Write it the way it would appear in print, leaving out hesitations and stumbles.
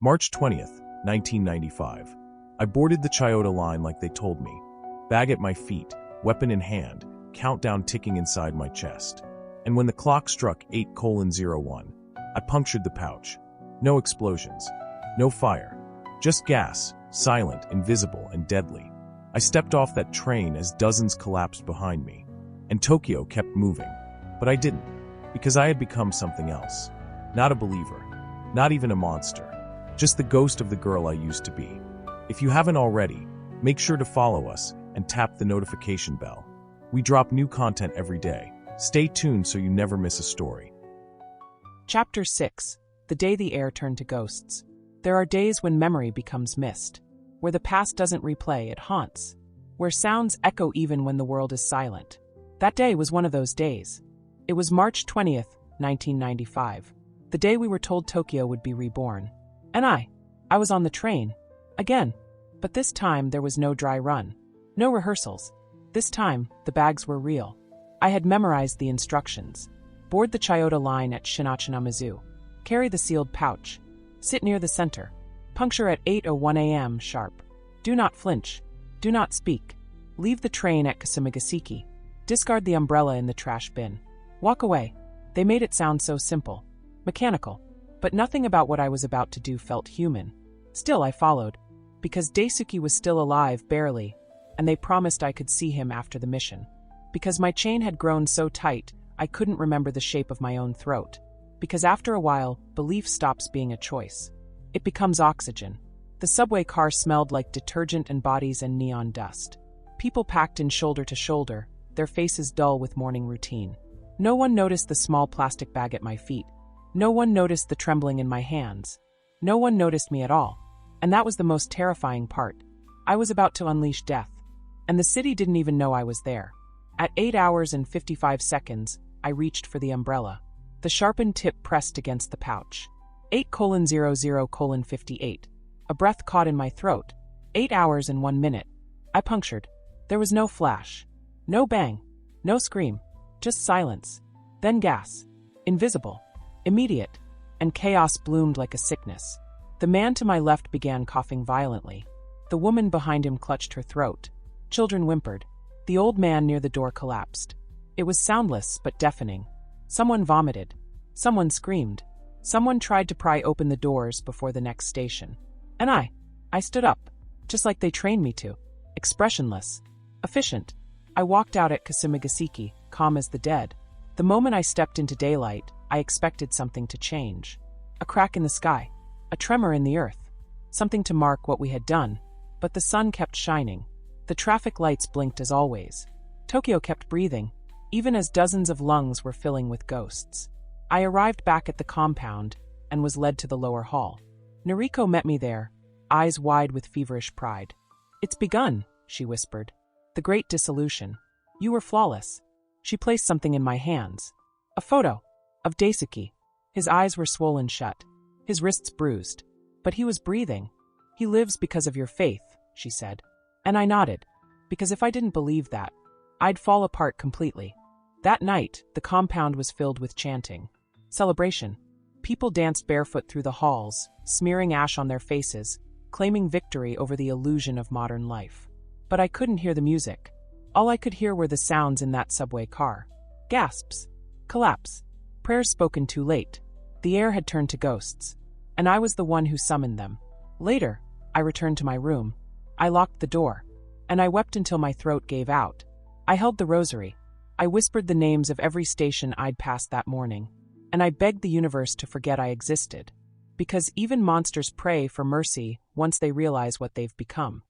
March 20th, 1995. I boarded the Chiyoda line like they told me. Bag at my feet, weapon in hand, countdown ticking inside my chest. And when the clock struck 8:01, I punctured the pouch. No explosions. No fire. Just gas, silent, invisible, and deadly. I stepped off that train as dozens collapsed behind me. And Tokyo kept moving. But I didn't. Because I had become something else. Not a believer. Not even a monster. Just the ghost of the girl I used to be. If you haven't already, make sure to follow us and tap the notification bell. We drop new content every day. Stay tuned so you never miss a story. Chapter 6. The Day the Air Turned to Ghosts. There are days when memory becomes mist. Where the past doesn't replay, it haunts. Where sounds echo even when the world is silent. That day was one of those days. It was March 20th, 1995. The day we were told Tokyo would be reborn. And I was on the train. Again. But this time there was no dry run. No rehearsals. This time, the bags were real. I had memorized the instructions. Board the Chiyoda line at Shinachinamizu. Carry the sealed pouch. Sit near the center. Puncture at 8:01 a.m. sharp. Do not flinch. Do not speak. Leave the train at Kasumigaseki. Discard the umbrella in the trash bin. Walk away. They made it sound so simple. Mechanical. But nothing about what I was about to do felt human. Still I followed. Because Daisuke was still alive, barely, and they promised I could see him after the mission. Because my chain had grown so tight, I couldn't remember the shape of my own throat. Because after a while, belief stops being a choice. It becomes oxygen. The subway car smelled like detergent and bodies and neon dust. People packed in shoulder to shoulder, their faces dull with morning routine. No one noticed the small plastic bag at my feet. No one noticed the trembling in my hands. No one noticed me at all. And that was the most terrifying part. I was about to unleash death. And the city didn't even know I was there. At 8 hours and 55 seconds, I reached for the umbrella. The sharpened tip pressed against the pouch. 8:00:58. A breath caught in my throat. 8 hours and 1 minute. I punctured. There was no flash. No bang. No scream. Just silence. Then gas. Invisible. Immediate. And chaos bloomed like a sickness. The man to my left began coughing violently. The woman behind him clutched her throat. Children whimpered. The old man near the door collapsed. It was soundless but deafening. Someone vomited. Someone screamed. Someone tried to pry open the doors before the next station. And I stood up, just like they trained me to. Expressionless. Efficient. I walked out at Kasumigaseki, calm as the dead. The moment I stepped into daylight, I expected something to change. A crack in the sky. A tremor in the earth. Something to mark what we had done. But the sun kept shining. The traffic lights blinked as always. Tokyo kept breathing, even as dozens of lungs were filling with ghosts. I arrived back at the compound and was led to the lower hall. Noriko met me there, eyes wide with feverish pride. "It's begun," she whispered. "The great dissolution. You were flawless." She placed something in my hands. A photo of Daisuke. His eyes were swollen shut. His wrists bruised. But he was breathing. "He lives because of your faith," she said. And I nodded, because if I didn't believe that, I'd fall apart completely. That night, the compound was filled with chanting. Celebration. People danced barefoot through the halls, smearing ash on their faces, claiming victory over the illusion of modern life. But I couldn't hear the music. All I could hear were the sounds in that subway car. Gasps. Collapse. Prayers spoken too late. The air had turned to ghosts. And I was the one who summoned them. Later, I returned to my room. I locked the door. And I wept until my throat gave out. I held the rosary. I whispered the names of every station I'd passed that morning. And I begged the universe to forget I existed. Because even monsters pray for mercy once they realize what they've become.